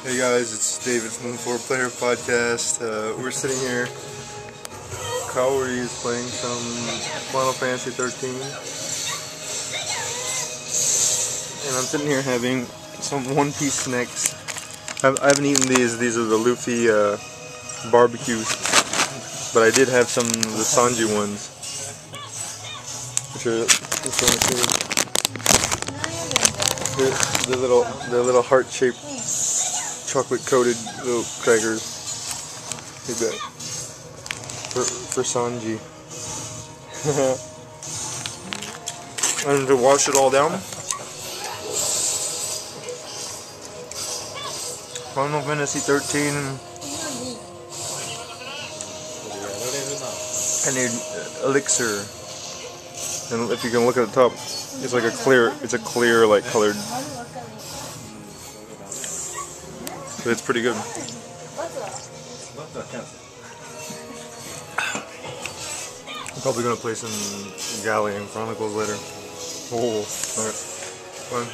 Hey guys, it's David from the 4Player Podcast. We're sitting here. Kaori is playing some Final Fantasy 13. And I'm sitting here having some One Piece snacks. I haven't eaten these. These are the Luffy barbecues. But I did have some of the Sanji ones. Which are this one too. They're little heart-shaped, chocolate-coated little crackers. Like that. For Sanji. And to wash it all down, Final Fantasy 13. I need elixer. And if you can look at the top, it's like a clear like colored. But it's pretty good. I'm probably gonna play some Galleon Chronicles later. Oh, alright. Fun.